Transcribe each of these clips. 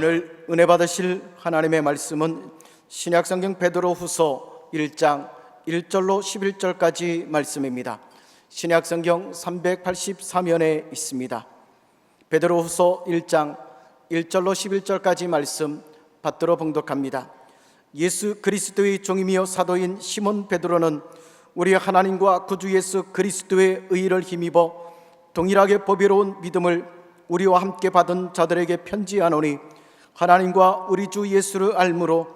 오늘 은혜 받으실 하나님의 말씀은 신약성경 베드로후서 1장 1절로 11절까지 말씀입니다. 신약성경 383면에 있습니다. 베드로후서 1장 1절로 11절까지 말씀 받들어 봉독합니다. 예수 그리스도의 종이며 사도인 시몬 베드로는 우리 하나님과 구주 예수 그리스도의 의를 힘입어 동일하게 보배로운 믿음을 우리와 함께 받은 자들에게 편지하노니, 하나님과 우리 주 예수를 알므로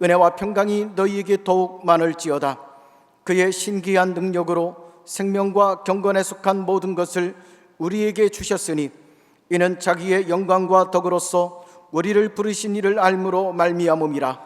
은혜와 평강이 너희에게 더욱 많을지어다. 그의 신기한 능력으로 생명과 경건에 속한 모든 것을 우리에게 주셨으니, 이는 자기의 영광과 덕으로서 우리를 부르신 이를 알므로 말미암음이라.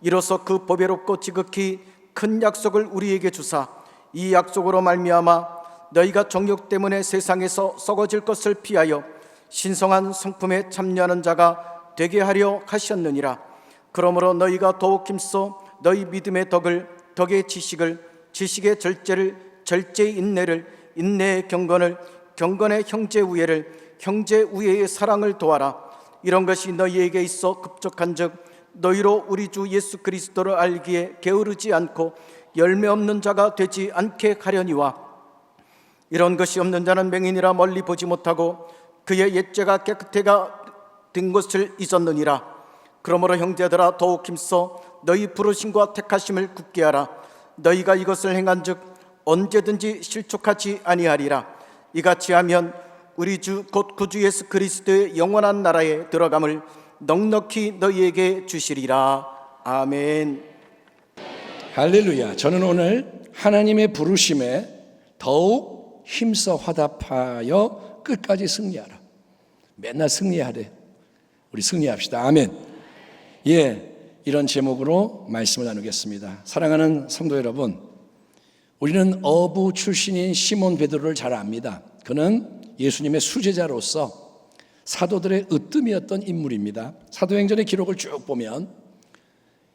이로써 그 보배롭고 지극히 큰 약속을 우리에게 주사, 이 약속으로 말미암아 너희가 정욕 때문에 세상에서 썩어질 것을 피하여 신성한 성품에 참여하는 자가 되게 하려 하셨느니라. 그러므로 너희가 더욱 힘써 너희 믿음의 덕을, 덕의 지식을, 지식의 절제를, 절제의 인내를, 인내의 경건을, 경건의 형제 우애를, 형제 우애의 사랑을 도하라. 이런 것이 너희에게 있어 급족한즉 너희로 우리 주 예수 그리스도를 알기에 게으르지 않고 열매 없는 자가 되지 않게 하려니와, 이런 것이 없는 자는 맹인이라 멀리 보지 못하고 그의 옛죄가 깨끗해가 된 것을 잊었느니라. 그러므로 형제들아, 더욱 힘써 너희 부르심과 택하심을 굳게 하라. 너희가 이것을 행한즉 언제든지 실족하지 아니하리라. 이같이 하면 우리 주 곧 구주 예수 그리스도의 영원한 나라에 들어감을 넉넉히 너희에게 주시리라. 아멘. 할렐루야. 저는 오늘 하나님의 부르심에 더욱 힘써 화답하여 끝까지 승리하라. 맨날 승리하래. 우리 승리합시다. 아멘. 이런 제목으로 말씀을 나누겠습니다. 사랑하는 성도 여러분, 우리는 어부 출신인 시몬 베드로를 잘 압니다. 그는 예수님의 수제자로서 사도들의 으뜸이었던 인물입니다. 사도행전의 기록을 쭉 보면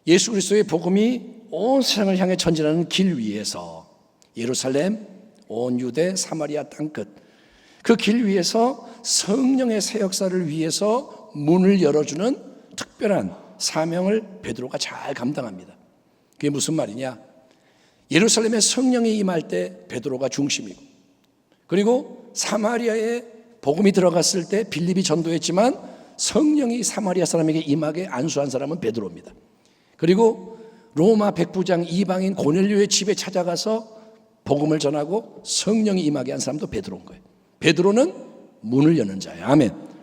예수 그리스도의 복음이 온 세상을 향해 전진하는 길 위에서, 예루살렘, 온 유대, 사마리아 땅끝, 그 길 위에서 성령의 새 역사를 위해서 문을 열어주는 특별한 사명을 베드로가 잘 감당합니다. 그게 무슨 말이냐? 예루살렘에 성령이 임할 때 베드로가 중심이고, 그리고 사마리아에 복음이 들어갔을 때 빌립이 전도했지만 성령이 사마리아 사람에게 임하게 안수한 사람은 베드로입니다. 그리고 로마 백부장 이방인 고넬료의 집에 찾아가서 복음을 전하고 성령이 임하게 한 사람도 베드로인 거예요. 베드로는 문을 여는 자예요. 아멘.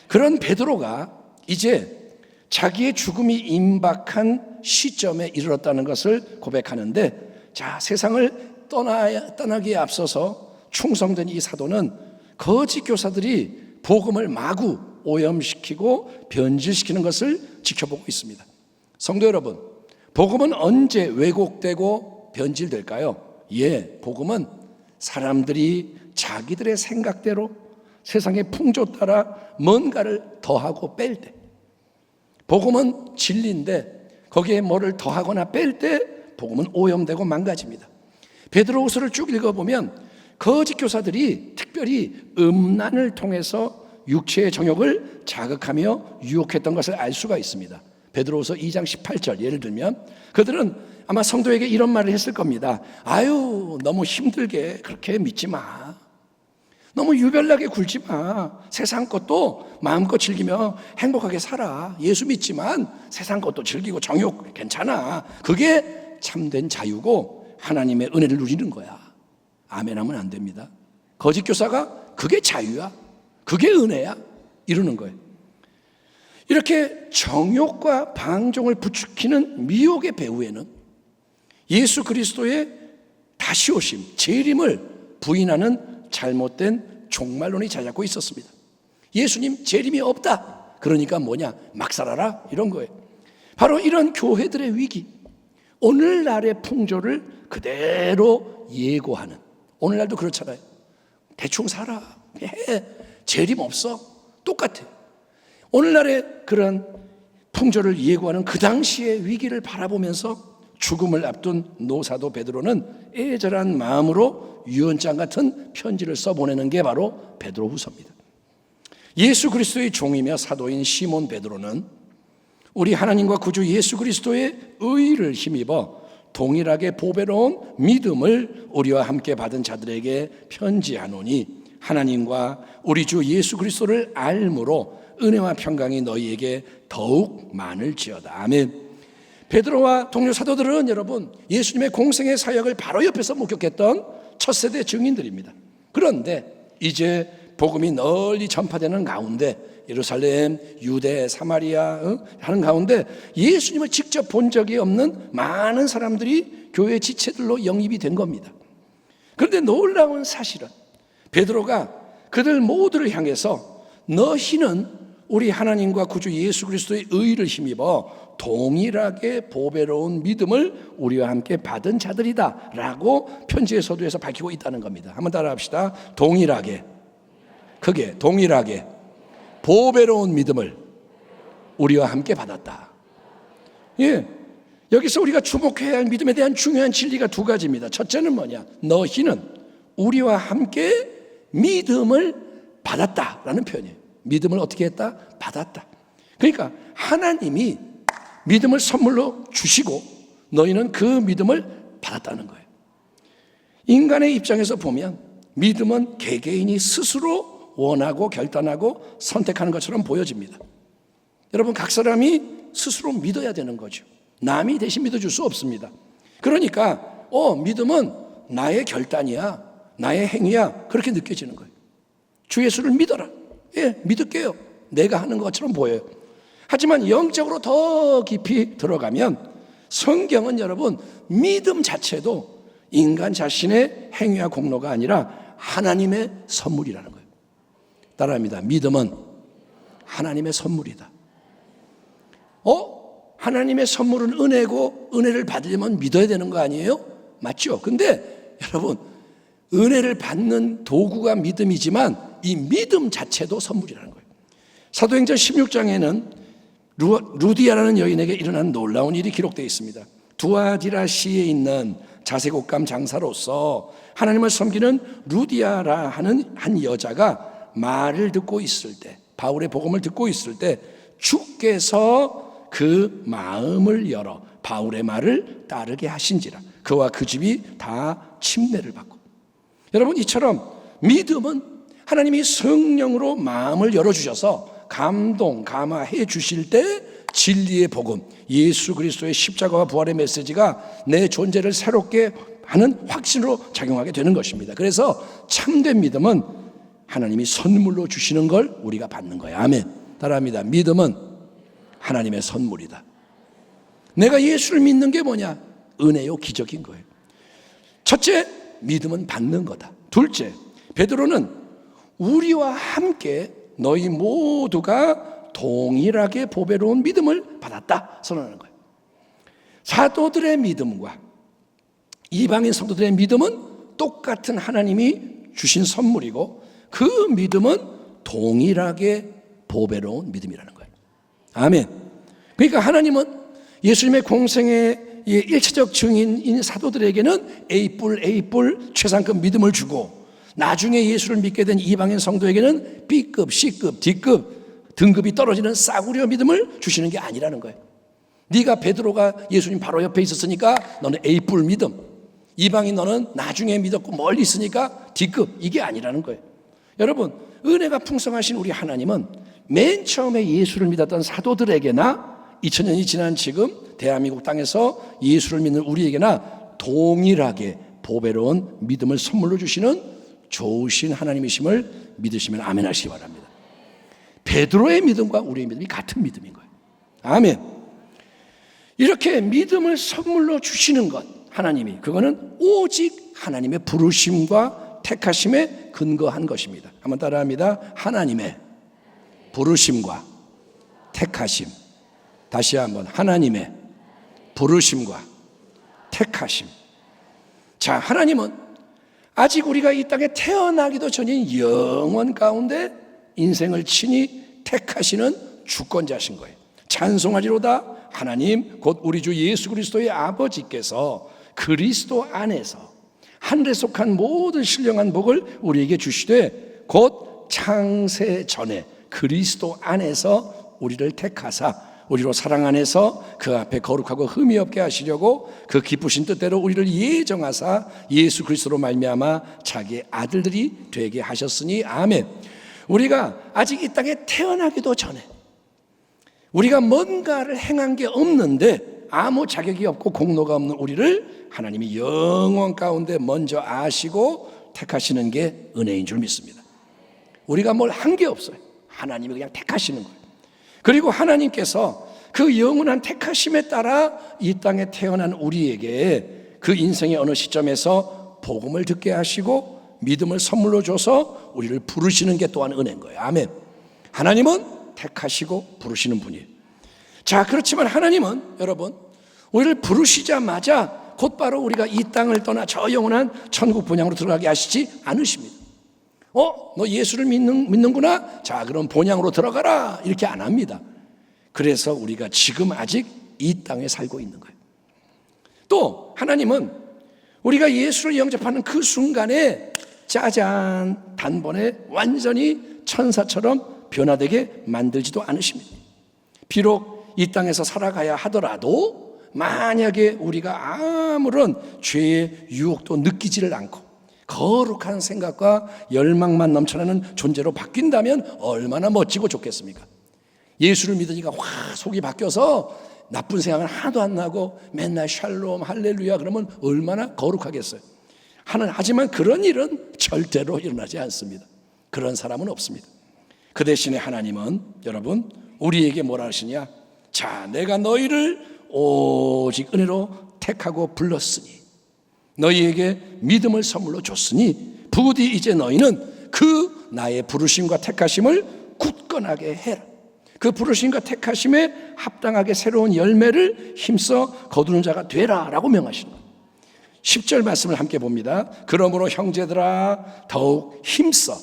그런 베드로가 이제 자기의 죽음이 임박한 시점에 이르렀다는 것을 고백하는데, 자, 세상을 떠나기에 앞서서 충성된 이 사도는 거짓 교사들이 복음을 마구 오염시키고 변질시키는 것을 지켜보고 있습니다. 성도 여러분, 복음은 언제 왜곡되고 변질될까요? 복음은 사람들이 자기들의 생각대로 세상의 풍조 따라 뭔가를 더하고 뺄 때, 복음은 진리인데 거기에 뭐를 더하거나 뺄 때 복음은 오염되고 망가집니다. 베드로후서를 쭉 읽어보면 거짓 교사들이 특별히 음란을 통해서 육체의 정욕을 자극하며 유혹했던 것을 알 수가 있습니다. 베드로후서 2장 18절 예를 들면 그들은 아마 성도에게 이런 말을 했을 겁니다. 아유, 너무 힘들게 그렇게 믿지 마. 너무 유별나게 굴지 마. 세상 것도 마음껏 즐기며 행복하게 살아. 예수 믿지만 세상 것도 즐기고 정욕 괜찮아. 그게 참된 자유고 하나님의 은혜를 누리는 거야. 아멘 하면 안 됩니다. 거짓 교사가 그게 자유야, 그게 은혜야 이러는 거예요. 이렇게 정욕과 방종을 부추기는 미혹의 배후에는 예수 그리스도의 다시 오심, 재림을 부인하는 잘못된 종말론이 자리 잡고 있었습니다. 예수님 재림이 없다, 그러니까 뭐냐, 막 살아라 이런 거예요. 바로 이런 교회들의 위기, 오늘날의 풍조를 그대로 예고하는, 오늘날도 그렇잖아요. 대충 살아, 해, 재림 없어, 똑같아. 오늘날의 그런 풍조를 예고하는 그 당시의 위기를 바라보면서 죽음을 앞둔 노사도 베드로는 애절한 마음으로 유언장 같은 편지를 써보내는 게 바로 베드로후서입니다. 예수 그리스도의 종이며 사도인 시몬 베드로는 우리 하나님과 구주 예수 그리스도의 의를 힘입어 동일하게 보배로운 믿음을 우리와 함께 받은 자들에게 편지하노니 하나님과 우리 주 예수 그리스도를 알므로 은혜와 평강이 너희에게 더욱 많을지어다. 아멘. 베드로와 동료 사도들은 여러분 예수님의 공생의 사역을 바로 옆에서 목격했던 첫 세대 증인들입니다. 그런데 이제 복음이 널리 전파되는 가운데 예루살렘, 유대, 사마리아 하는 가운데 예수님을 직접 본 적이 없는 많은 사람들이 교회 지체들로 영입이 된 겁니다. 그런데 놀라운 사실은 베드로가 그들 모두를 향해서 너희는 우리 하나님과 구주 예수 그리스도의 의를 힘입어 동일하게 보배로운 믿음을 우리와 함께 받은 자들이다 라고 편지의 서두에서 밝히고 있다는 겁니다. 한번 따라합시다. 동일하게, 크게 동일하게 보배로운 믿음을 우리와 함께 받았다. 예, 여기서 우리가 주목해야 할 믿음에 대한 중요한 진리가 두 가지입니다. 첫째는 뭐냐? 너희는 우리와 함께 믿음을 받았다라는 표현이에요. 믿음을 어떻게 했다? 받았다. 그러니까 하나님이 믿음을 선물로 주시고 너희는 그 믿음을 받았다는 거예요. 인간의 입장에서 보면 믿음은 개개인이 스스로 원하고 결단하고 선택하는 것처럼 보여집니다. 여러분 각 사람이 스스로 믿어야 되는 거죠. 남이 대신 믿어줄 수 없습니다. 그러니까 믿음은 나의 결단이야, 나의 행위야, 그렇게 느껴지는 거예요. 주 예수를 믿어라. 예, 믿을게요. 내가 하는 것처럼 보여요. 하지만 영적으로 더 깊이 들어가면 성경은 여러분 믿음 자체도 인간 자신의 행위와 공로가 아니라 하나님의 선물이라는 거예요. 따라합니다. 믿음은 하나님의 선물이다. 하나님의 선물은 은혜고 은혜를 받으려면 믿어야 되는 거 아니에요? 맞죠? 근데 여러분 은혜를 받는 도구가 믿음이지만 이 믿음 자체도 선물이라는 거예요. 사도행전 16장에는 루디아라는 여인에게 일어난 놀라운 일이 기록되어 있습니다. 두아디라시에 있는 자색옷감 장사로서 하나님을 섬기는 루디아라 하는 한 여자가 말을 듣고 있을 때, 바울의 복음을 듣고 있을 때 주께서 그 마음을 열어 바울의 말을 따르게 하신지라 그와 그 집이 다 침례를 받고. 여러분 이처럼 믿음은 하나님이 성령으로 마음을 열어주셔서 감동, 감화해 주실 때 진리의 복음, 예수 그리스도의 십자가와 부활의 메시지가 내 존재를 새롭게 하는 확신으로 작용하게 되는 것입니다. 그래서 참된 믿음은 하나님이 선물로 주시는 걸 우리가 받는 거예요. 아멘. 따라합니다. 믿음은 하나님의 선물이다. 내가 예수를 믿는 게 뭐냐? 은혜요, 기적인 거예요. 첫째, 믿음은 받는 거다. 둘째, 베드로는 우리와 함께 너희 모두가 동일하게 보배로운 믿음을 받았다 선언하는 거예요. 사도들의 믿음과 이방인 성도들의 믿음은 똑같은 하나님이 주신 선물이고 그 믿음은 동일하게 보배로운 믿음이라는 거예요. 아멘. 그러니까 하나님은 예수님의 공생의 일체적 증인인 사도들에게는 A뿔 최상급 믿음을 주고 나중에 예수를 믿게 된 이방인 성도에게는 B급, C급, D급 등급이 떨어지는 싸구려 믿음을 주시는 게 아니라는 거예요. 네가 베드로가 예수님 바로 옆에 있었으니까 너는 A뿔 믿음, 이방인 너는 나중에 믿었고 멀리 있으니까 D급, 이게 아니라는 거예요. 여러분 은혜가 풍성하신 우리 하나님은 맨 처음에 예수를 믿었던 사도들에게나 2000년이 지난 지금 대한민국 땅에서 예수를 믿는 우리에게나 동일하게 보배로운 믿음을 선물로 주시는 좋으신 하나님이심을 믿으시면 아멘 하시기 바랍니다. 베드로의 믿음과 우리의 믿음이 같은 믿음인 거예요. 아멘. 이렇게 믿음을 선물로 주시는 것 하나님이 그거는 오직 하나님의 부르심과 택하심에 근거한 것입니다. 한번 따라합니다. 하나님의 부르심과 택하심. 다시 한번 하나님의 부르심과 택하심. 자, 하나님은 아직 우리가 이 땅에 태어나기도 전인 영원 가운데 인생을 친히 택하시는 주권자신 거예요. 찬송하리로다. 하나님 곧 우리 주 예수 그리스도의 아버지께서 그리스도 안에서 하늘에 속한 모든 신령한 복을 우리에게 주시되 곧 창세 전에 그리스도 안에서 우리를 택하사 우리로 사랑 안에서 그 앞에 거룩하고 흠이 없게 하시려고 그 기쁘신 뜻대로 우리를 예정하사 예수 그리스도로 말미암아 자기의 아들들이 되게 하셨으니 아멘. 우리가 아직 이 땅에 태어나기도 전에 우리가 뭔가를 행한 게 없는데 아무 자격이 없고 공로가 없는 우리를 하나님이 영원 가운데 먼저 아시고 택하시는 게 은혜인 줄 믿습니다. 우리가 뭘 한 게 없어요. 하나님이 그냥 택하시는 거예요. 그리고 하나님께서 그 영원한 택하심에 따라 이 땅에 태어난 우리에게 그 인생의 어느 시점에서 복음을 듣게 하시고 믿음을 선물로 줘서 우리를 부르시는 게 또한 은혜인 거예요. 아멘. 하나님은 택하시고 부르시는 분이에요. 자, 그렇지만 하나님은 여러분 우리를 부르시자마자 곧바로 우리가 이 땅을 떠나 저 영원한 천국 본향으로 들어가게 하시지 않으십니다. 너 예수를 믿는구나? 자, 그럼 본향으로 들어가라. 이렇게 안 합니다. 그래서 우리가 지금 아직 이 땅에 살고 있는 거예요. 또 하나님은 우리가 예수를 영접하는 그 순간에 짜잔 단번에 완전히 천사처럼 변화되게 만들지도 않으십니다. 비록 이 땅에서 살아가야 하더라도 만약에 우리가 아무런 죄의 유혹도 느끼지를 않고 거룩한 생각과 열망만 넘쳐나는 존재로 바뀐다면 얼마나 멋지고 좋겠습니까? 예수를 믿으니까 확 속이 바뀌어서 나쁜 생각은 하나도 안 나고 맨날 샬롬 할렐루야 그러면 얼마나 거룩하겠어요. 하지만 그런 일은 절대로 일어나지 않습니다. 그런 사람은 없습니다. 그 대신에 하나님은 여러분 우리에게 뭐라 하시냐? 자, 내가 너희를 오직 은혜로 택하고 불렀으니 너희에게 믿음을 선물로 줬으니 부디 이제 너희는 그 나의 부르심과 택하심을 굳건하게 해라. 그 부르심과 택하심에 합당하게 새로운 열매를 힘써 거두는 자가 되라 라고 명하시는 거예요. 10절 말씀을 함께 봅니다. 그러므로 형제들아 더욱 힘써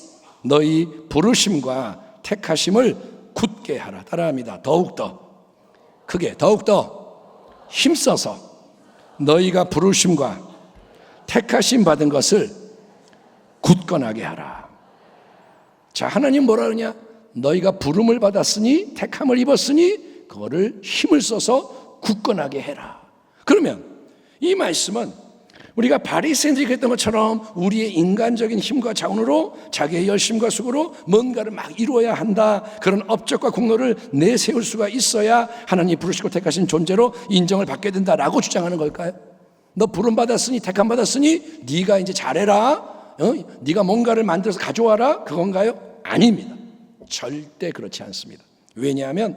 너희 부르심과 택하심을 굳게 하라. 따라합니다. 더욱더 크게 더욱더 힘써서 너희가 부르심과 택하심 받은 것을 굳건하게 하라. 자, 하나님 뭐라 그러냐? 너희가 부름을 받았으니 택함을 입었으니 그거를 힘을 써서 굳건하게 해라. 그러면 이 말씀은 우리가 바리새인들이 그랬던 것처럼 우리의 인간적인 힘과 자원으로 자기의 열심과 수고로 뭔가를 막 이루어야 한다, 그런 업적과 공로를 내세울 수가 있어야 하나님이 부르시고 택하신 존재로 인정을 받게 된다라고 주장하는 걸까요? 너 부름 받았으니 택함 받았으니 네가 이제 잘해라, 네가 뭔가를 만들어서 가져와라, 그건가요? 아닙니다. 절대 그렇지 않습니다. 왜냐하면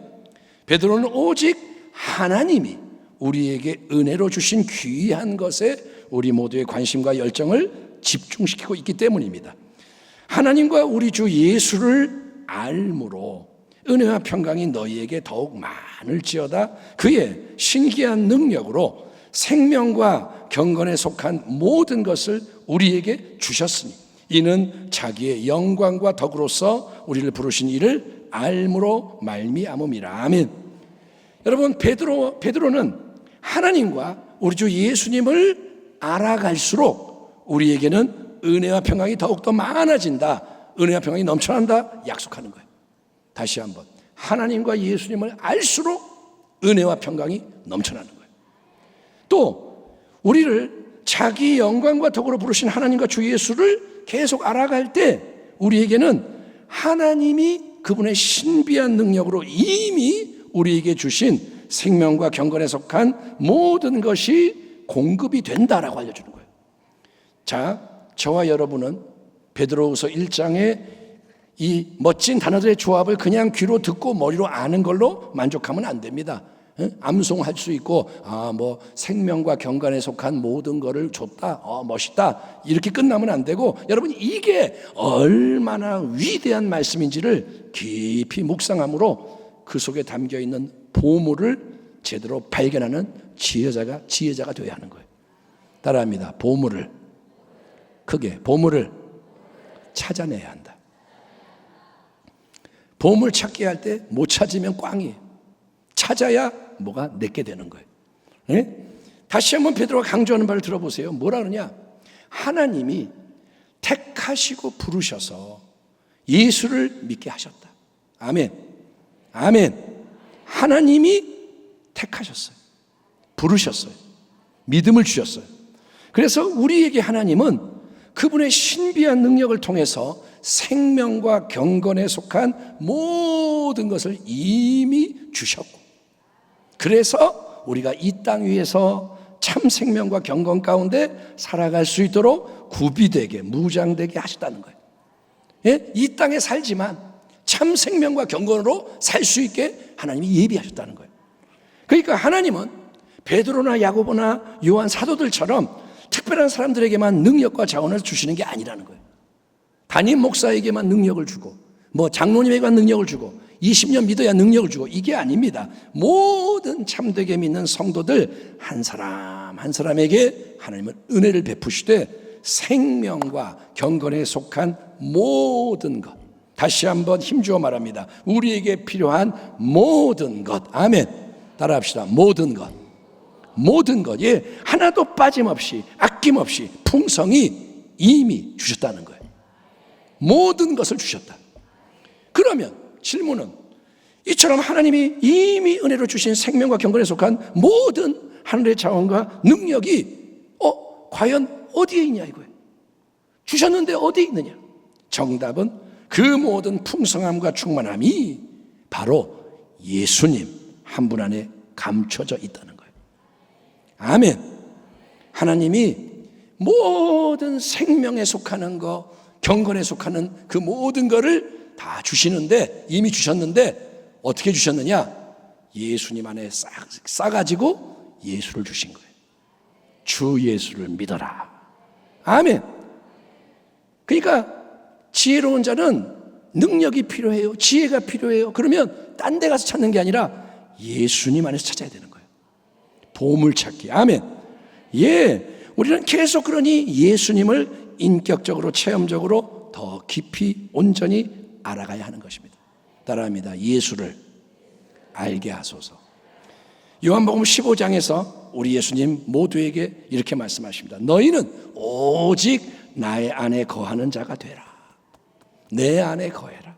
베드로는 오직 하나님이 우리에게 은혜로 주신 귀한 것에 우리 모두의 관심과 열정을 집중시키고 있기 때문입니다. 하나님과 우리 주 예수를 알므로 은혜와 평강이 너희에게 더욱 많을지어다. 그의 신기한 능력으로 생명과 경건에 속한 모든 것을 우리에게 주셨으니 이는 자기의 영광과 덕으로서 우리를 부르신 이를 알므로 말미암음이라. 아멘. 여러분, 베드로는 하나님과 우리 주 예수님을 알아갈수록 우리에게는 은혜와 평강이 더욱더 많아진다, 은혜와 평강이 넘쳐난다 약속하는 거예요. 다시 한번, 하나님과 예수님을 알수록 은혜와 평강이 넘쳐나는 거예요. 또 우리를 자기 영광과 덕으로 부르신 하나님과 주 예수를 계속 알아갈 때 우리에게는 하나님이 그분의 신비한 능력으로 이미 우리에게 주신 생명과 경건에 속한 모든 것이 공급이 된다라고 알려주는 거예요. 자, 저와 여러분은 베드로후서 1장의 이 멋진 단어들의 조합을 그냥 귀로 듣고 머리로 아는 걸로 만족하면 안 됩니다. 암송할 수 있고 뭐 생명과 경건에 속한 모든 것을 줬다, 멋있다, 이렇게 끝나면 안 되고, 여러분 이게 얼마나 위대한 말씀인지를 깊이 묵상함으로 그 속에 담겨있는 보물을 제대로 발견하는 지혜자가 되어야 하는 거예요. 따라합니다. 보물을, 크게 보물을 찾아내야 한다. 보물 찾기 할 때 못 찾으면 꽝이에요. 찾아야 뭐가 내게 되는 거예요. 네? 다시 한번 베드로가 강조하는 바를 들어보세요. 뭐라 그러냐? 하나님이 택하시고 부르셔서 예수를 믿게 하셨다. 아멘. 아멘. 하나님이 택하셨어요. 부르셨어요. 믿음을 주셨어요. 그래서 우리에게 하나님은 그분의 신비한 능력을 통해서 생명과 경건에 속한 모든 것을 이미 주셨고, 그래서 우리가 이 땅 위에서 참 생명과 경건 가운데 살아갈 수 있도록 구비되게, 무장되게 하셨다는 거예요. 예? 이 땅에 살지만 참 생명과 경건으로 살 수 있게 하나님이 예비하셨다는 거예요. 그러니까 하나님은 베드로나 야고보나 요한 사도들처럼 특별한 사람들에게만 능력과 자원을 주시는 게 아니라는 거예요. 담임 목사에게만 능력을 주고, 장로님에게만 능력을 주고, 20년 믿어야 능력을 주고, 이게 아닙니다. 모든 참되게 믿는 성도들 한 사람 한 사람에게 하나님은 은혜를 베푸시되 생명과 경건에 속한 모든 것, 다시 한번 힘주어 말합니다. 우리에게 필요한 모든 것. 아멘. 따라합시다. 모든 것. 모든 것. 예, 하나도 빠짐없이, 아낌없이 풍성히 이미 주셨다는 거예요. 모든 것을 주셨다. 그러면 질문은, 이처럼 하나님이 이미 은혜로 주신 생명과 경건에 속한 모든 하늘의 자원과 능력이 과연 어디에 있냐 이거예요. 주셨는데 어디에 있느냐? 정답은 그 모든 풍성함과 충만함이 바로 예수님 한 분 안에 감춰져 있다는 거예요. 아멘. 하나님이 모든 생명에 속하는 거, 경건에 속하는 그 모든 거를 다 주시는데, 이미 주셨는데 어떻게 주셨느냐? 예수님 안에 싸가지고 예수를 주신 거예요. 주 예수를 믿어라. 아멘. 그러니까 지혜로운 자는 능력이 필요해요. 지혜가 필요해요. 그러면 딴 데 가서 찾는 게 아니라 예수님 안에서 찾아야 되는 거예요. 보물찾기. 아멘. 예, 우리는 계속 그러니 예수님을 인격적으로, 체험적으로 더 깊이 온전히 알아가야 하는 것입니다. 따라합니다. 예수를 알게 하소서. 요한복음 15장에서 우리 예수님 모두에게 이렇게 말씀하십니다. 너희는 오직 나의 안에 거하는 자가 되라. 내 안에 거해라.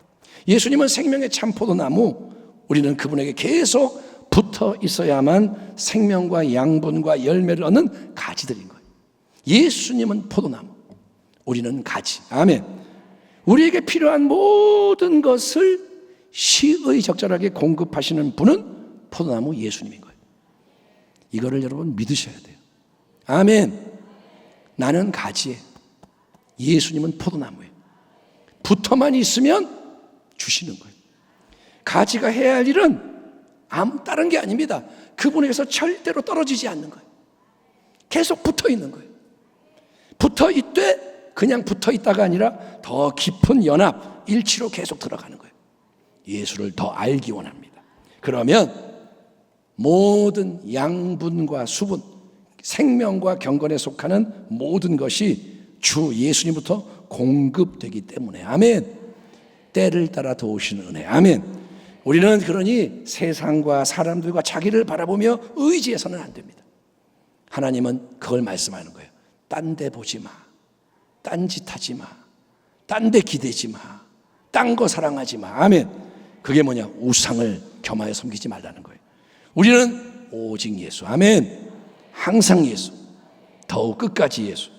예수님은 생명의 참 포도나무, 우리는 그분에게 계속 붙어 있어야만 생명과 양분과 열매를 얻는 가지들인 거예요. 예수님은 포도나무, 우리는 가지. 아멘. 우리에게 필요한 모든 것을 시의적절하게 공급하시는 분은 포도나무 예수님인 거예요. 이거를 여러분 믿으셔야 돼요. 아멘. 나는 가지에, 예수님은 포도나무예요. 붙어만 있으면 주시는 거예요. 가지가 해야 할 일은 아무 다른 게 아닙니다. 그분에게서 절대로 떨어지지 않는 거예요. 계속 붙어 있는 거예요. 붙어 있되 그냥 붙어 있다가 아니라 더 깊은 연합, 일치로 계속 들어가는 거예요. 예수를 더 알기 원합니다. 그러면 모든 양분과 수분, 생명과 경건에 속하는 모든 것이 주 예수님부터 공급되기 때문에. 아멘. 때를 따라 도우시는 은혜. 아멘. 우리는 그러니 세상과 사람들과 자기를 바라보며 의지해서는 안 됩니다. 하나님은 그걸 말씀하는 거예요. 딴 데 보지 마. 딴 짓 하지 마. 딴 데 기대지 마. 딴 거 사랑하지 마. 아멘. 그게 뭐냐? 우상을 겸하여 섬기지 말라는 거예요. 우리는 오직 예수. 아멘. 항상 예수. 더욱 끝까지 예수.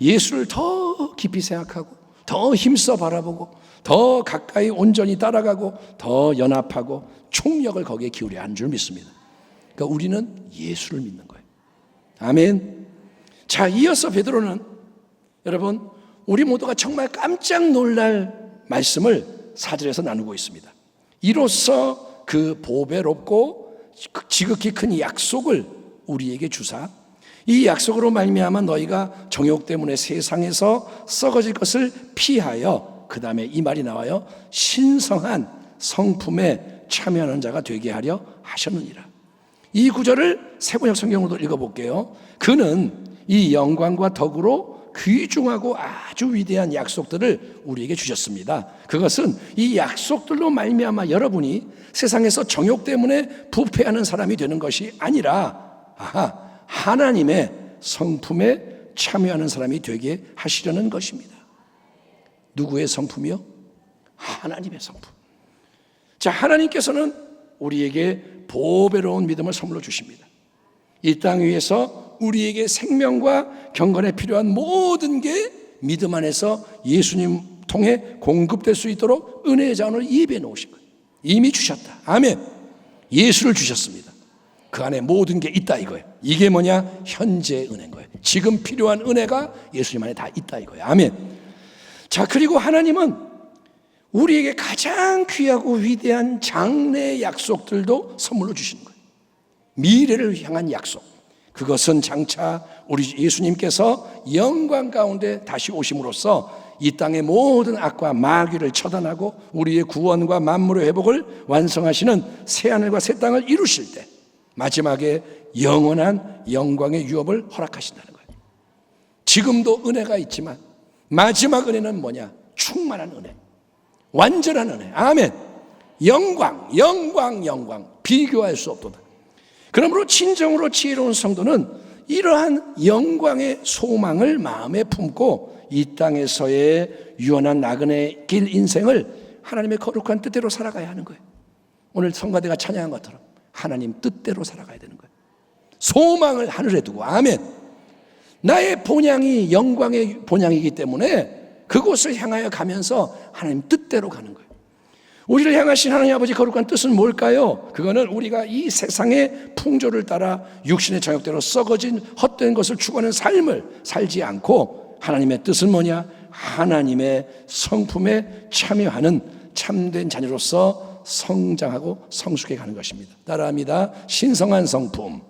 예수를 더 깊이 생각하고 더 힘써 바라보고 더 가까이 온전히 따라가고 더 연합하고 총력을 거기에 기울여야 하는 줄 믿습니다. 그러니까 우리는 예수를 믿는 거예요. 아멘. 자, 이어서 베드로는 여러분, 우리 모두가 정말 깜짝 놀랄 말씀을 4절에서 나누고 있습니다. 이로써 그 보배롭고 지극히 큰 약속을 우리에게 주사, 이 약속으로 말미암아 너희가 정욕 때문에 세상에서 썩어질 것을 피하여, 그 다음에 이 말이 나와요. 신성한 성품에 참여하는 자가 되게 하려 하셨느니라. 이 구절을 세번역 성경으로도 읽어볼게요. 그는 이 영광과 덕으로 귀중하고 아주 위대한 약속들을 우리에게 주셨습니다. 그것은 이 약속들로 말미암아 여러분이 세상에서 정욕 때문에 부패하는 사람이 되는 것이 아니라 하나님의 성품에 참여하는 사람이 되게 하시려는 것입니다. 누구의 성품이요? 하나님의 성품. 자, 하나님께서는 우리에게 보배로운 믿음을 선물로 주십니다. 이 땅 위에서 우리에게 생명과 경건에 필요한 모든 게 믿음 안에서 예수님 통해 공급될 수 있도록 은혜의 자원을 예비해 놓으신 거예요. 이미 주셨다. 아멘. 예수를 주셨습니다. 그 안에 모든 게 있다 이거예요. 이게 뭐냐? 현재 은혜인 거예요. 지금 필요한 은혜가 예수님 안에 다 있다 이거예요. 아멘. 자, 그리고 하나님은 우리에게 가장 귀하고 위대한 장래의 약속들도 선물로 주시는 거예요. 미래를 향한 약속. 그것은 장차 우리 예수님께서 영광 가운데 다시 오심으로써 이 땅의 모든 악과 마귀를 처단하고 우리의 구원과 만물의 회복을 완성하시는 새하늘과 새 땅을 이루실 때 마지막에 영원한 영광의 유업을 허락하신다는 거예요. 지금도 은혜가 있지만 마지막 은혜는 뭐냐? 충만한 은혜, 완전한 은혜. 아멘. 영광, 영광, 영광. 비교할 수 없도다. 그러므로 진정으로 지혜로운 성도는 이러한 영광의 소망을 마음에 품고 이 땅에서의 유한한 나그네 길 인생을 하나님의 거룩한 뜻대로 살아가야 하는 거예요. 오늘 성가대가 찬양한 것처럼 하나님 뜻대로 살아가야 되는 거예요. 소망을 하늘에 두고. 아멘. 나의 본향이 영광의 본향이기 때문에 그곳을 향하여 가면서 하나님 뜻대로 가는 거예요. 우리를 향하신 하나님 아버지 거룩한 뜻은 뭘까요? 그거는 우리가 이 세상의 풍조를 따라 육신의 정욕대로 썩어진 헛된 것을 추구하는 삶을 살지 않고 하나님의 뜻은 뭐냐? 하나님의 성품에 참여하는 참된 자녀로서 성장하고 성숙해 가는 것입니다. 따라합니다. 신성한 성품.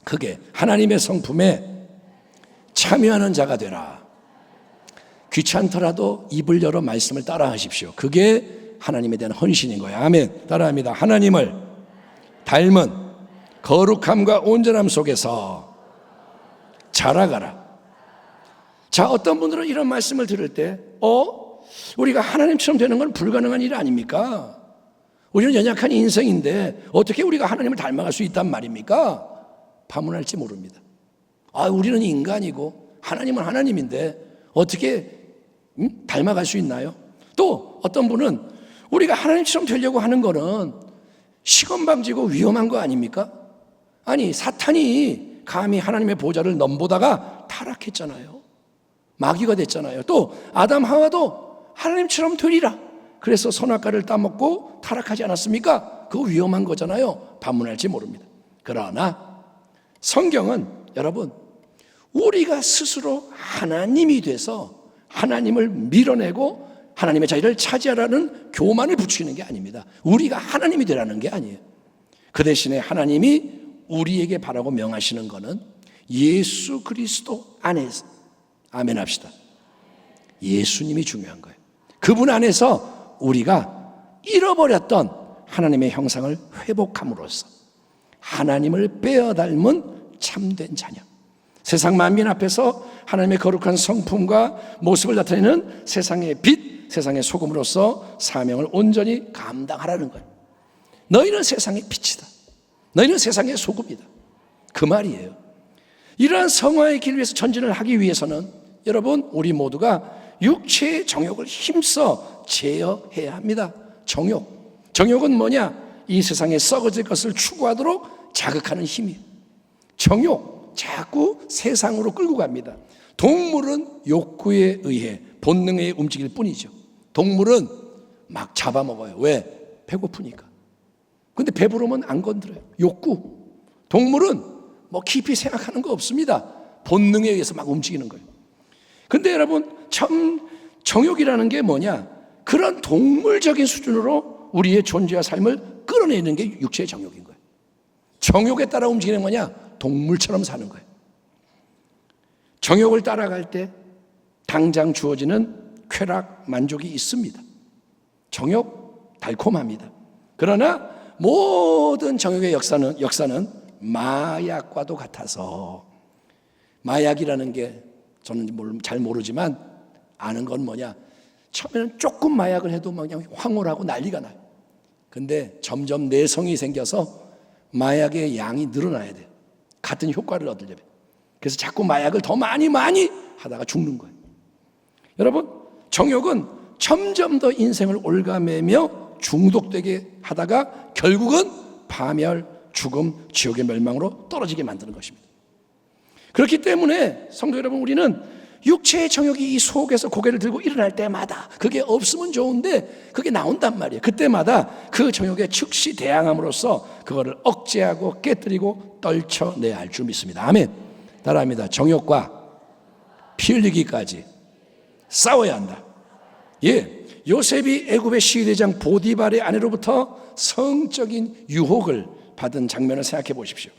크게 하나님의 성품에 참여하는 자가 되라. 귀찮더라도 입을 열어 말씀을 따라 하십시오. 그게 하나님에 대한 헌신인 거예요. 아멘. 따라합니다. 하나님을 닮은 거룩함과 온전함 속에서 자라가라. 자, 어떤 분들은 이런 말씀을 들을 때 우리가 하나님처럼 되는 건 불가능한 일 아닙니까? 우리는 연약한 인생인데 어떻게 우리가 하나님을 닮아갈 수 있단 말입니까? 반문할지 모릅니다. 우리는 인간이고 하나님은 하나님인데 어떻게 닮아갈 수 있나요? 또 어떤 분은 우리가 하나님처럼 되려고 하는 거는 시건방지고 위험한 거 아닙니까? 아니, 사탄이 감히 하나님의 보좌를 넘보다가 타락했잖아요. 마귀가 됐잖아요. 또 아담 하와도 하나님처럼 되리라. 그래서 선악과를 따먹고 타락하지 않았습니까? 그거 위험한 거잖아요. 반문할지 모릅니다. 그러나 성경은 여러분, 우리가 스스로 하나님이 돼서 하나님을 밀어내고 하나님의 자리를 차지하라는 교만을 붙이는 게 아닙니다. 우리가 하나님이 되라는 게 아니에요. 그 대신에 하나님이 우리에게 바라고 명하시는 것은 예수 그리스도 안에서, 아멘 합시다. 예수님이 중요한 거예요. 그분 안에서 우리가 잃어버렸던 하나님의 형상을 회복함으로써 하나님을 빼어 닮은 참된 자녀, 세상 만민 앞에서 하나님의 거룩한 성품과 모습을 나타내는 세상의 빛, 세상의 소금으로서 사명을 온전히 감당하라는 거예요. 너희는 세상의 빛이다. 너희는 세상의 소금이다. 그 말이에요. 이러한 성화의 길 위해서 전진을 하기 위해서는 여러분, 우리 모두가 육체의 정욕을 힘써 제어해야 합니다. 정욕은 뭐냐? 이 세상에 썩어질 것을 추구하도록 자극하는 힘이에요. 정욕, 자꾸 세상으로 끌고 갑니다. 동물은 욕구에 의해 본능에 움직일 뿐이죠. 동물은 막 잡아먹어요. 왜? 배고프니까. 근데 배부르면 안 건드려요. 욕구. 동물은 뭐 깊이 생각하는 거 없습니다. 본능에 의해서 막 움직이는 거예요. 근데 여러분, 참 정욕이라는 게 뭐냐? 그런 동물적인 수준으로 우리의 존재와 삶을 끌어내는 게 육체의 정욕인 거예요. 정욕에 따라 움직이는 거냐? 동물처럼 사는 거예요. 정욕을 따라갈 때 당장 주어지는 쾌락, 만족이 있습니다. 정욕 달콤합니다. 그러나 모든 정욕의 역사는 마약과도 같아서, 마약이라는 게 저는 잘 모르지만 아는 건 뭐냐? 처음에는 조금 마약을 해도 그냥 황홀하고 난리가 나요. 근데 점점 내성이 생겨서 마약의 양이 늘어나야 돼요. 같은 효과를 얻으려면. 그래서 자꾸 마약을 더 많이 하다가 죽는 거예요. 여러분, 정욕은 점점 더 인생을 올가매며 중독되게 하다가 결국은 파멸, 죽음, 지옥의 멸망으로 떨어지게 만드는 것입니다. 그렇기 때문에 성도 여러분, 우리는 육체의 정욕이 이 속에서 고개를 들고 일어날 때마다 그게 없으면 좋은데 그게 나온단 말이에요. 그때마다 그 정욕에 즉시 대항함으로써 그거를 억제하고 깨뜨리고 떨쳐내야 할 줄 믿습니다. 아멘. 따라합니다. 정욕과 피 흘리기까지 싸워야 한다. 예, 요셉이 애굽의 시대장 보디발의 아내로부터 성적인 유혹을 받은 장면을 생각해 보십시오.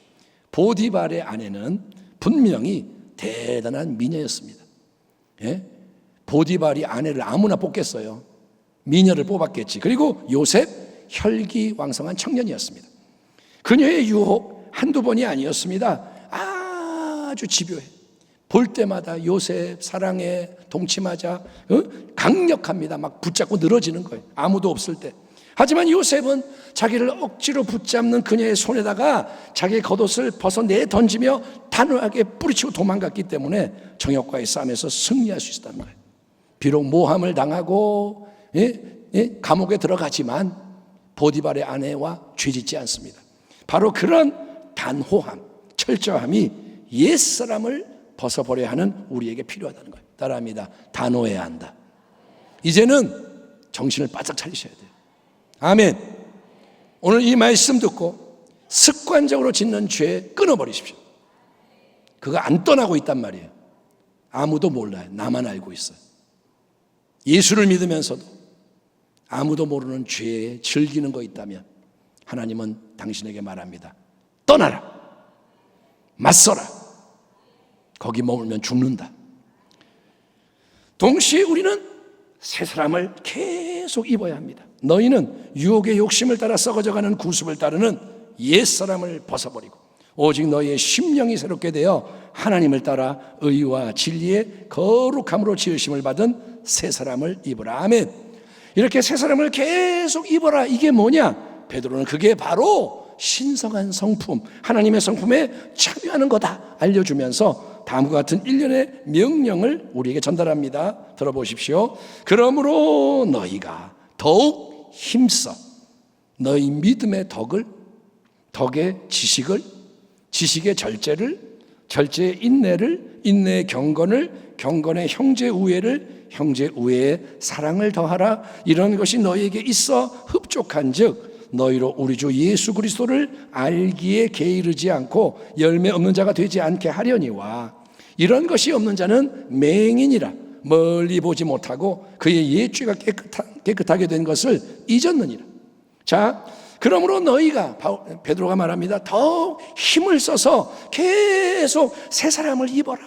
보디발의 아내는 분명히 대단한 미녀였습니다. 예? 보디발이 아내를 아무나 뽑겠어요. 미녀를 뽑았겠지. 그리고 요셉 혈기왕성한 청년이었습니다. 그녀의 유혹 한두 번이 아니었습니다. 아주 집요해. 볼 때마다 요셉 사랑해, 동침하자, 강력합니다. 막 붙잡고 늘어지는 거예요. 아무도 없을 때. 하지만 요셉은 자기를 억지로 붙잡는 그녀의 손에다가 자기의 겉옷을 벗어내 던지며 단호하게 뿌리치고 도망갔기 때문에 정욕과의 싸움에서 승리할 수 있었다는 거예요. 비록 모함을 당하고 감옥에 들어가지만 보디발의 아내와 죄짓지 않습니다. 바로 그런 단호함, 철저함이 옛사람을 벗어버려야 하는 우리에게 필요하다는 거예요. 따라합니다. 단호해야 한다. 이제는 정신을 바짝 차리셔야 돼요. 아멘. 오늘 이 말씀 듣고 습관적으로 짓는 죄 끊어버리십시오. 그거 안 떠나고 있단 말이에요. 아무도 몰라요. 나만 알고 있어요. 예수를 믿으면서도 아무도 모르는 죄에 즐기는 거 있다면 하나님은 당신에게 말합니다. 떠나라. 맞서라. 거기 머물면 죽는다. 동시에 우리는 새 사람을 계속 입어야 합니다. 너희는 유혹의 욕심을 따라 썩어져가는 구습을 따르는 옛사람을 벗어버리고 오직 너희의 심령이 새롭게 되어 하나님을 따라 의와 진리의 거룩함으로 지으심을 받은 새 사람을 입으라. 아멘. 이렇게 새 사람을 계속 입어라. 이게 뭐냐? 베드로는 그게 바로 신성한 성품, 하나님의 성품에 참여하는 거다 알려주면서 다음과 같은 일련의 명령을 우리에게 전달합니다. 들어보십시오. 그러므로 너희가 더욱 힘써 너희 믿음의 덕의 지식을, 지식의 절제를, 절제의 인내를, 인내의 경건을, 경건의 형제 우애를, 형제 우애의 사랑을 더하라. 이런 것이 너희에게 있어 흡족한즉 너희로 우리 주 예수 그리스도를 알기에 게으르지 않고 열매 없는 자가 되지 않게 하려니와 이런 것이 없는 자는 맹인이라 멀리 보지 못하고 그의 옛죄가 깨끗하게 된 것을 잊었느니라. 자, 그러므로 너희가 베드로가 말합니다. 더 힘을 써서 계속 새 사람을 입어라.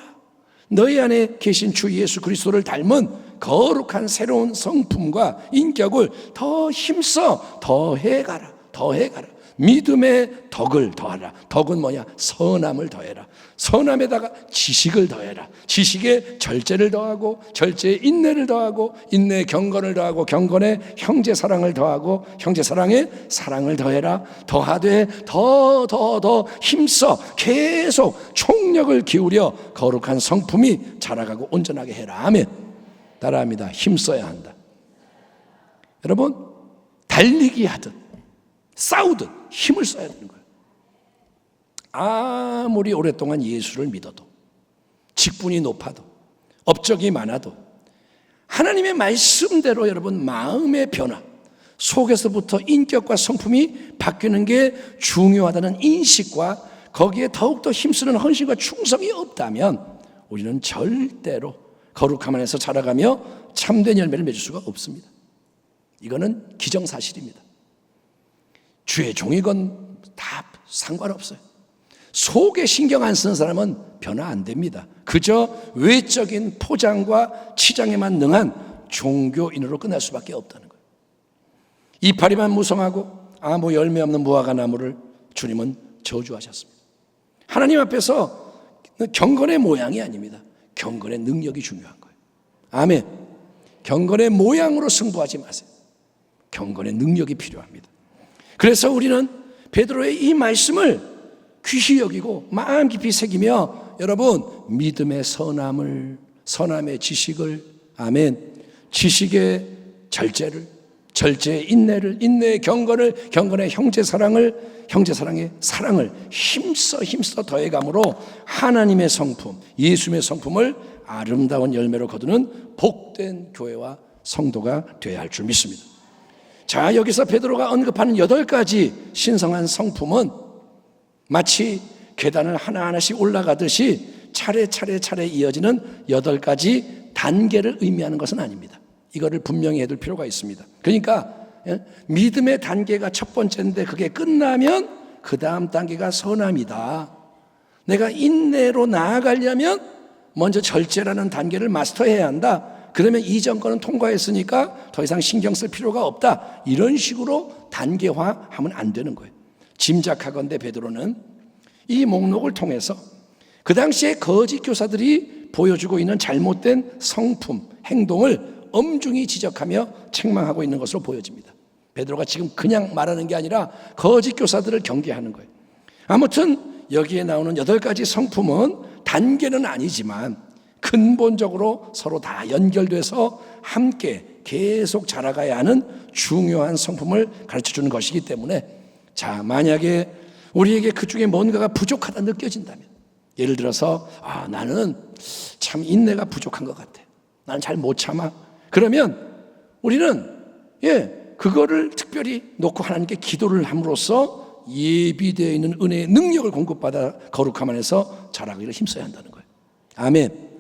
너희 안에 계신 주 예수 그리스도를 닮은 거룩한 새로운 성품과 인격을 더 힘써 더해가라. 더해가라. 믿음의 덕을 더하라. 덕은 뭐냐? 선함을 더해라. 선함에다가 지식을 더해라. 지식에 절제를 더하고 절제에 인내를 더하고 인내에 경건을 더하고 경건에 형제 사랑을 더하고 형제 사랑에 사랑을 더해라. 더하되 더 힘써 계속 총력을 기울여 거룩한 성품이 자라가고 온전하게 해라. 아멘. 따라합니다. 힘써야 한다. 여러분, 달리기 하듯 싸우듯 힘을 써야 되는 거예요. 아무리 오랫동안 예수를 믿어도 직분이 높아도 업적이 많아도 하나님의 말씀대로 여러분 마음의 변화 속에서부터 인격과 성품이 바뀌는 게 중요하다는 인식과 거기에 더욱더 힘쓰는 헌신과 충성이 없다면 우리는 절대로 거룩함 안에서 자라가며 참된 열매를 맺을 수가 없습니다. 이거는 기정사실입니다. 주의 종이건 다 상관없어요. 속에 신경 안 쓰는 사람은 변화 안 됩니다. 그저 외적인 포장과 치장에만 능한 종교인으로 끝날 수밖에 없다는 거예요. 이파리만 무성하고 아무 열매 없는 무화과 나무를 주님은 저주하셨습니다. 하나님 앞에서 경건의 모양이 아닙니다. 경건의 능력이 중요한 거예요. 아멘. 경건의 모양으로 승부하지 마세요. 경건의 능력이 필요합니다. 그래서 우리는 베드로의 이 말씀을 귀히 여기고 마음 깊이 새기며 여러분 믿음의 선함을, 선함의 지식을, 아멘, 지식의 절제를, 절제의 인내를, 인내의 경건을, 경건의 형제사랑을, 형제사랑의 사랑을 힘써 더해감으로 하나님의 성품, 예수님의 성품을 아름다운 열매로 거두는 복된 교회와 성도가 되어야 할 줄 믿습니다. 자, 여기서 베드로가 언급하는 8가지 신성한 성품은 마치 계단을 하나하나씩 올라가듯이 차례 이어지는 8가지 단계를 의미하는 것은 아닙니다. 이거를 분명히 해둘 필요가 있습니다. 그러니까 믿음의 단계가 첫 번째인데 그게 끝나면 그 다음 단계가 선함이다. 내가 인내로 나아가려면 먼저 절제라는 단계를 마스터해야 한다. 그러면 이전 거는 통과했으니까 더 이상 신경 쓸 필요가 없다. 이런 식으로 단계화하면 안 되는 거예요. 짐작하건대 베드로는 이 목록을 통해서 그 당시에 거짓 교사들이 보여주고 있는 잘못된 성품, 행동을 엄중히 지적하며 책망하고 있는 것으로 보여집니다. 베드로가 지금 그냥 말하는 게 아니라 거짓 교사들을 경계하는 거예요. 아무튼 여기에 나오는 8가지 성품은 단계는 아니지만 근본적으로 서로 다 연결돼서 함께 계속 자라가야 하는 중요한 성품을 가르쳐주는 것이기 때문에, 자, 만약에 우리에게 그 중에 뭔가가 부족하다 느껴진다면, 예를 들어서 나는 참 인내가 부족한 것 같아, 나는 잘 못 참아, 그러면 우리는 그거를 특별히 놓고 하나님께 기도를 함으로써 예비되어 있는 은혜의 능력을 공급받아 거룩함 안에서 자라기를 힘써야 한다는 거예요. 아멘.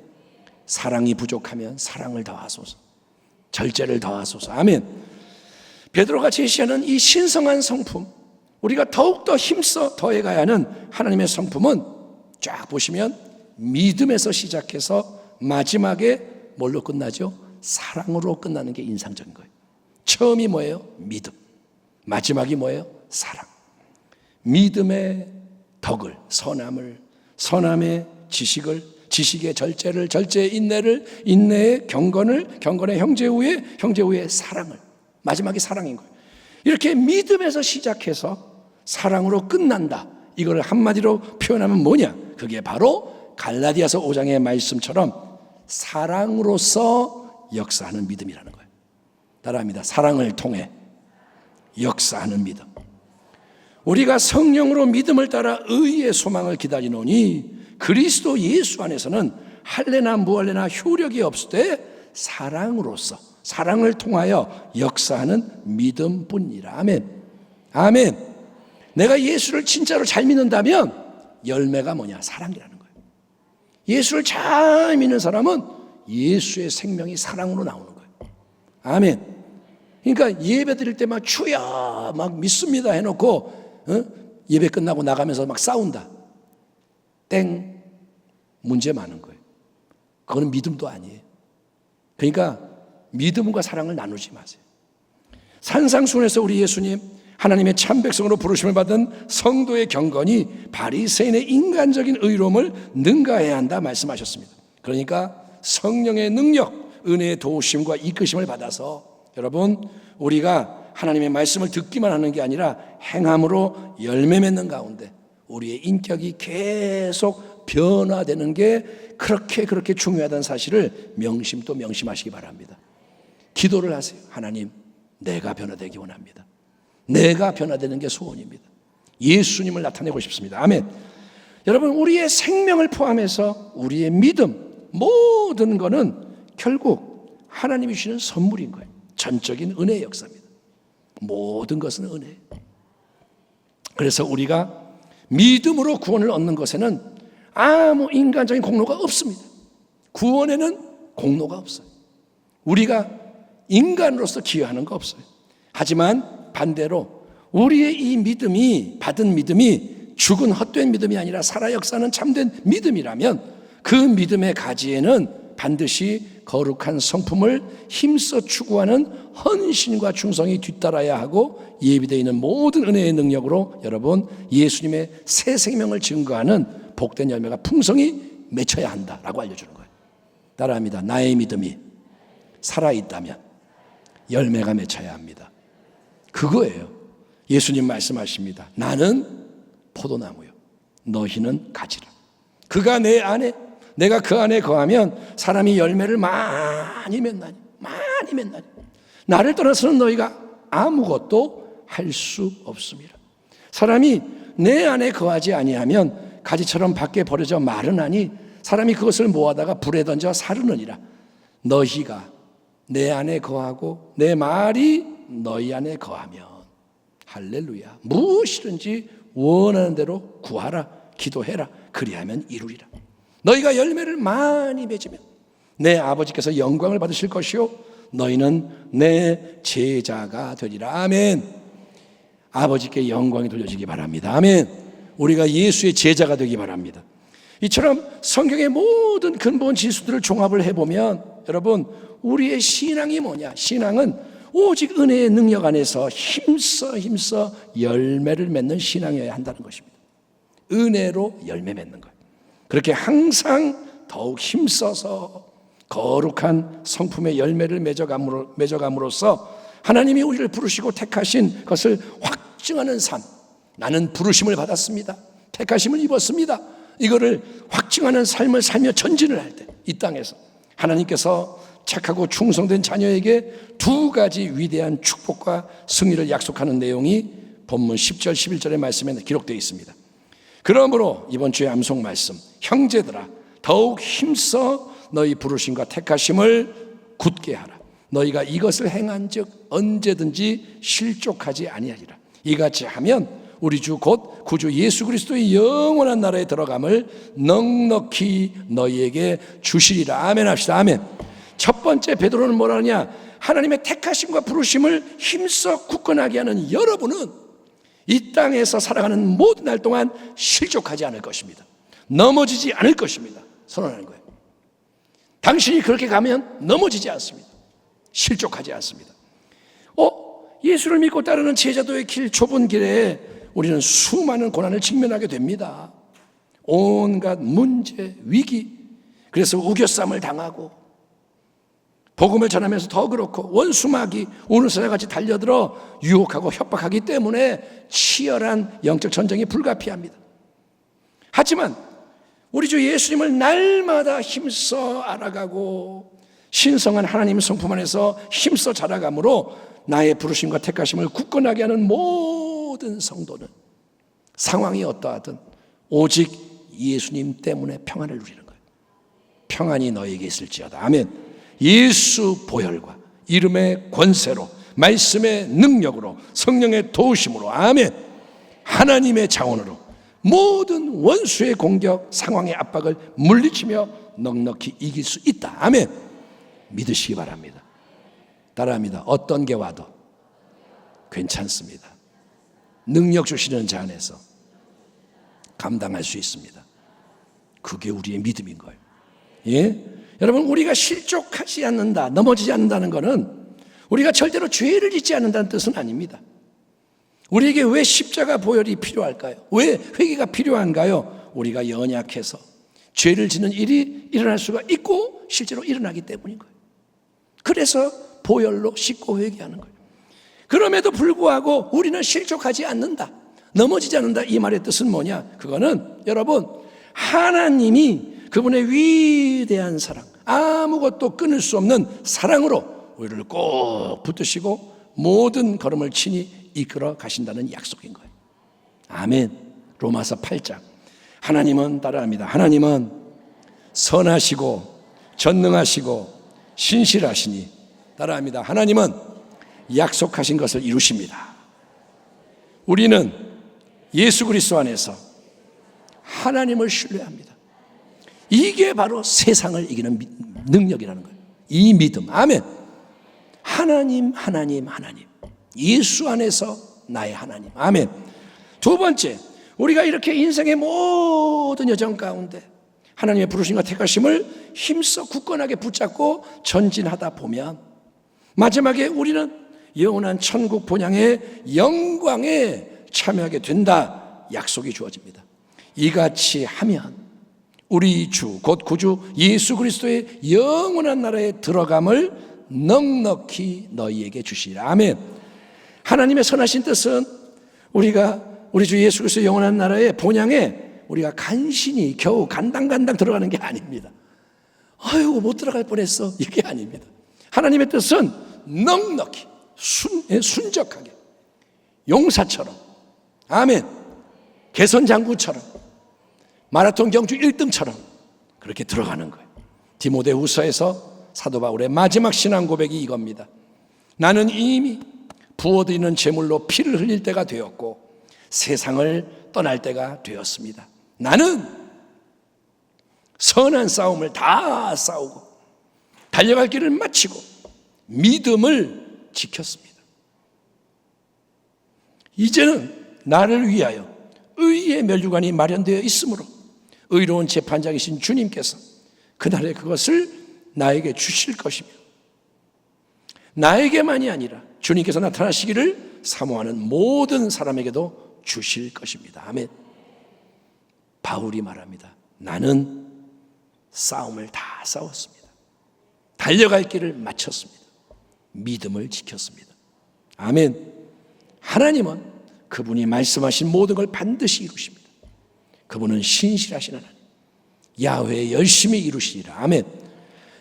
사랑이 부족하면 사랑을 더하소서, 절제를 더하소서. 아멘. 베드로가 제시하는 이 신성한 성품, 우리가 더욱더 힘써 더해가야 하는 하나님의 성품은 쫙 보시면 믿음에서 시작해서 마지막에 뭘로 끝나죠? 사랑으로 끝나는 게 인상적인 거예요. 처음이 뭐예요? 믿음. 마지막이 뭐예요? 사랑. 믿음의 덕을, 선함을, 선함의 지식을, 지식의 절제를, 절제의 인내를, 인내의 경건을, 경건의 형제 후의 사랑을, 마지막이 사랑인 거예요. 이렇게 믿음에서 시작해서 사랑으로 끝난다. 이걸 한마디로 표현하면 뭐냐? 그게 바로 갈라디아서 5장의 말씀처럼 사랑으로서 역사하는 믿음이라는 거예요. 따라합니다. 사랑을 통해 역사하는 믿음. 우리가 성령으로 믿음을 따라 의의 소망을 기다리노니 그리스도 예수 안에서는 할례나 무할례나 효력이 없을 때 사랑으로서, 사랑을 통하여 역사하는 믿음뿐이라. 아멘. 아멘. 내가 예수를 진짜로 잘 믿는다면 열매가 뭐냐? 사랑이라는 거예요. 예수를 잘 믿는 사람은 예수의 생명이 사랑으로 나오는 거예요. 아멘. 그러니까 예배 드릴 때 막 주여 막 믿습니다 해놓고 예배 끝나고 나가면서 막 싸운다. 땡. 문제 많은 거예요. 그거는 믿음도 아니에요. 그러니까 믿음과 사랑을 나누지 마세요. 산상수훈에서 우리 예수님 하나님의 참 백성으로 부르심을 받은 성도의 경건이 바리새인의 인간적인 의로움을 능가해야 한다 말씀하셨습니다. 그러니까 성령의 능력, 은혜의 도우심과 이끄심을 받아서 여러분, 우리가 하나님의 말씀을 듣기만 하는 게 아니라 행함으로 열매 맺는 가운데 우리의 인격이 계속 변화되는 게 그렇게 중요하다는 사실을 명심하시기 바랍니다. 기도를 하세요. 하나님, 내가 변화되기 원합니다. 내가 변화되는 게 소원입니다. 예수님을 나타내고 싶습니다. 아멘. 여러분, 우리의 생명을 포함해서 우리의 믿음, 모든 거는 결국 하나님이 주시는 선물인 거예요. 전적인 은혜의 역사입니다. 모든 것은 은혜예요. 그래서 우리가 믿음으로 구원을 얻는 것에는 아무 인간적인 공로가 없습니다. 구원에는 공로가 없어요. 우리가 인간으로서 기여하는 거 없어요. 하지만 반대로 우리의 이 믿음이, 받은 믿음이 죽은 헛된 믿음이 아니라 살아 역사하는 참된 믿음이라면 그 믿음의 가지에는 반드시 거룩한 성품을 힘써 추구하는 헌신과 충성이 뒤따라야 하고 예비되어 있는 모든 은혜의 능력으로 여러분 예수님의 새 생명을 증거하는 복된 열매가 풍성히 맺혀야 한다라고 알려주는 거예요. 따라합니다. 나의 믿음이 살아있다면 열매가 맺혀야 합니다. 그거예요. 예수님 말씀하십니다. 나는 포도나무요, 너희는 가지라. 그가 내 안에, 내가 그 안에 거하면 사람이 열매를 많이 맺나니. 나를 떠나서는 너희가 아무것도 할 수 없습니다. 사람이 내 안에 거하지 아니하면 가지처럼 밖에 버려져 마르나니 사람이 그것을 모아다가 불에 던져 사르느니라. 너희가 내 안에 거하고 내 말이 너희 안에 거하면, 할렐루야, 무엇이든지 원하는 대로 구하라, 기도해라, 그리하면 이루리라. 너희가 열매를 많이 맺으면 내 아버지께서 영광을 받으실 것이요 너희는 내 제자가 되리라. 아멘. 아버지께 영광이 돌려지기 바랍니다. 아멘. 우리가 예수의 제자가 되기 바랍니다. 이처럼 성경의 모든 근본 지수들을 종합을 해보면 여러분, 우리의 신앙이 뭐냐? 신앙은 오직 은혜의 능력 안에서 힘써 열매를 맺는 신앙이어야 한다는 것입니다. 은혜로 열매 맺는 거예요. 그렇게 항상 더욱 힘써서 거룩한 성품의 열매를 맺어감으로써 하나님이 우리를 부르시고 택하신 것을 확증하는 삶, 나는 부르심을 받았습니다, 택하심을 입었습니다, 이거를 확증하는 삶을 살며 전진을 할 때 이 땅에서 하나님께서 착하고 충성된 자녀에게 두 가지 위대한 축복과 승리를 약속하는 내용이 본문 10절 11절의 말씀에 기록되어 있습니다. 그러므로 이번 주의 암송 말씀, 형제들아 더욱 힘써 너희 부르심과 택하심을 굳게 하라. 너희가 이것을 행한즉 언제든지 실족하지 아니하리라. 이같이 하면 우리 주 곧 구주 예수 그리스도의 영원한 나라에 들어감을 넉넉히 너희에게 주시리라. 아멘 합시다. 아멘. 첫 번째 베드로는 뭐라 하냐? 하나님의 택하심과 부르심을 힘써 굳건하게 하는 여러분은 이 땅에서 살아가는 모든 날 동안 실족하지 않을 것입니다. 넘어지지 않을 것입니다. 선언하는 거예요. 당신이 그렇게 가면 넘어지지 않습니다. 실족하지 않습니다. 예수를 믿고 따르는 제자도의 길, 좁은 길에 우리는 수많은 고난을 직면하게 됩니다. 온갖 문제, 위기, 그래서 우겨쌈을 당하고 복음을 전하면서 더 그렇고 원수마귀, 오늘사자같이 달려들어 유혹하고 협박하기 때문에 치열한 영적 전쟁이 불가피합니다. 하지만 우리 주 예수님을 날마다 힘써 알아가고 신성한 하나님 성품 안에서 힘써 자라감으로 나의 부르심과 택하심을 굳건하게 하는 모든 성도는 상황이 어떠하든 오직 예수님 때문에 평안을 누리는 거예요. 평안이 너에게 있을지어다. 아멘. 예수 보혈과 이름의 권세로, 말씀의 능력으로, 성령의 도우심으로, 아멘, 하나님의 자원으로 모든 원수의 공격, 상황의 압박을 물리치며 넉넉히 이길 수 있다. 아멘. 믿으시기 바랍니다. 따라합니다. 어떤 게 와도 괜찮습니다. 능력 주시는 자 안에서 감당할 수 있습니다. 그게 우리의 믿음인 거예요. 예? 여러분, 우리가 실족하지 않는다, 넘어지지 않는다는 것은 우리가 절대로 죄를 짓지 않는다는 뜻은 아닙니다. 우리에게 왜 십자가 보혈이 필요할까요? 왜 회개가 필요한가요? 우리가 연약해서 죄를 짓는 일이 일어날 수가 있고 실제로 일어나기 때문인 거예요. 그래서 보혈로 씻고 회개하는 거예요. 그럼에도 불구하고 우리는 실족하지 않는다, 넘어지지 않는다, 이 말의 뜻은 뭐냐? 그거는 여러분, 하나님이 그분의 위대한 사랑, 아무것도 끊을 수 없는 사랑으로 우리를 꼭 붙드시고 모든 걸음을 친히 이끌어 가신다는 약속인 거예요. 아멘. 로마서 8장. 하나님은, 따라합니다, 하나님은 선하시고 전능하시고 신실하시니, 따라합니다, 하나님은 약속하신 것을 이루십니다. 우리는 예수 그리스도 안에서 하나님을 신뢰합니다. 이게 바로 세상을 이기는 능력이라는 거예요. 이 믿음. 아멘. 하나님, 하나님, 하나님. 예수 안에서 나의 하나님. 아멘. 두 번째, 우리가 이렇게 인생의 모든 여정 가운데 하나님의 부르심과 택하심을 힘써 굳건하게 붙잡고 전진하다 보면 마지막에 우리는 영원한 천국 본향의 영광에 참여하게 된다, 약속이 주어집니다. 이같이 하면 우리 주 곧 구주 예수 그리스도의 영원한 나라에 들어감을 넉넉히 너희에게 주시리라. 아멘. 하나님의 선하신 뜻은 우리가 우리 주 예수 그리스도의 영원한 나라의 본향에 우리가 간신히 겨우 간당간당 들어가는 게 아닙니다. 아이고 못 들어갈 뻔했어, 이게 아닙니다. 하나님의 뜻은 넉넉히 순적하게 용사처럼, 아멘, 개선장구처럼, 마라톤 경주 1등처럼 그렇게 들어가는 거예요. 디모데후서에서 사도 바울의 마지막 신앙 고백이 이겁니다. 나는 이미 부어드리는 제물로 피를 흘릴 때가 되었고 세상을 떠날 때가 되었습니다. 나는 선한 싸움을 다 싸우고 달려갈 길을 마치고 믿음을 지켰습니다. 이제는 나를 위하여 의의 면류관이 마련되어 있으므로 의로운 재판장이신 주님께서 그날에 그것을 나에게 주실 것이며 나에게만이 아니라 주님께서 나타나시기를 사모하는 모든 사람에게도 주실 것입니다. 아멘. 바울이 말합니다. 나는 싸움을 다 싸웠습니다. 달려갈 길을 마쳤습니다. 믿음을 지켰습니다. 아멘. 하나님은 그분이 말씀하신 모든 걸 반드시 이루십니다. 그분은 신실하신 하나님, 야훼 열심히 이루시리라. 아멘.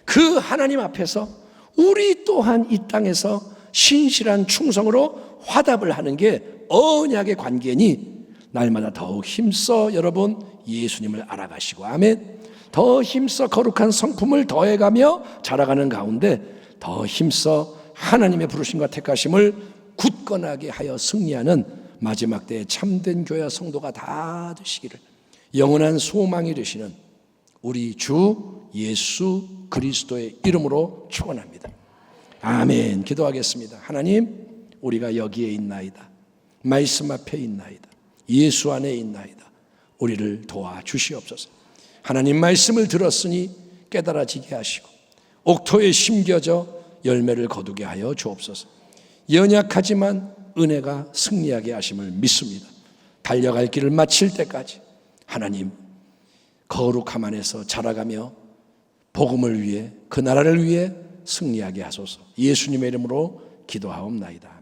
그 하나님 앞에서 우리 또한 이 땅에서 신실한 충성으로 화답을 하는 게 언약의 관계니 날마다 더욱 힘써 여러분 예수님을 알아가시고, 아멘, 더 힘써 거룩한 성품을 더해가며 자라가는 가운데 더 힘써 하나님의 부르심과 택하심을 굳건하게 하여 승리하는 마지막 때의 참된 교회 성도가 다 되시기를 영원한 소망이 되시는 우리 주 예수 그리스도의 이름으로 축원합니다. 아멘. 기도하겠습니다. 하나님, 우리가 여기에 있나이다. 말씀 앞에 있나이다. 예수 안에 있나이다. 우리를 도와주시옵소서. 하나님 말씀을 들었으니 깨달아지게 하시고 옥토에 심겨져 열매를 거두게 하여 주옵소서. 연약하지만 은혜가 승리하게 하심을 믿습니다. 달려갈 길을 마칠 때까지 하나님 거룩함 안에서 자라가며 복음을 위해 그 나라를 위해 승리하게 하소서. 예수님의 이름으로 기도하옵나이다.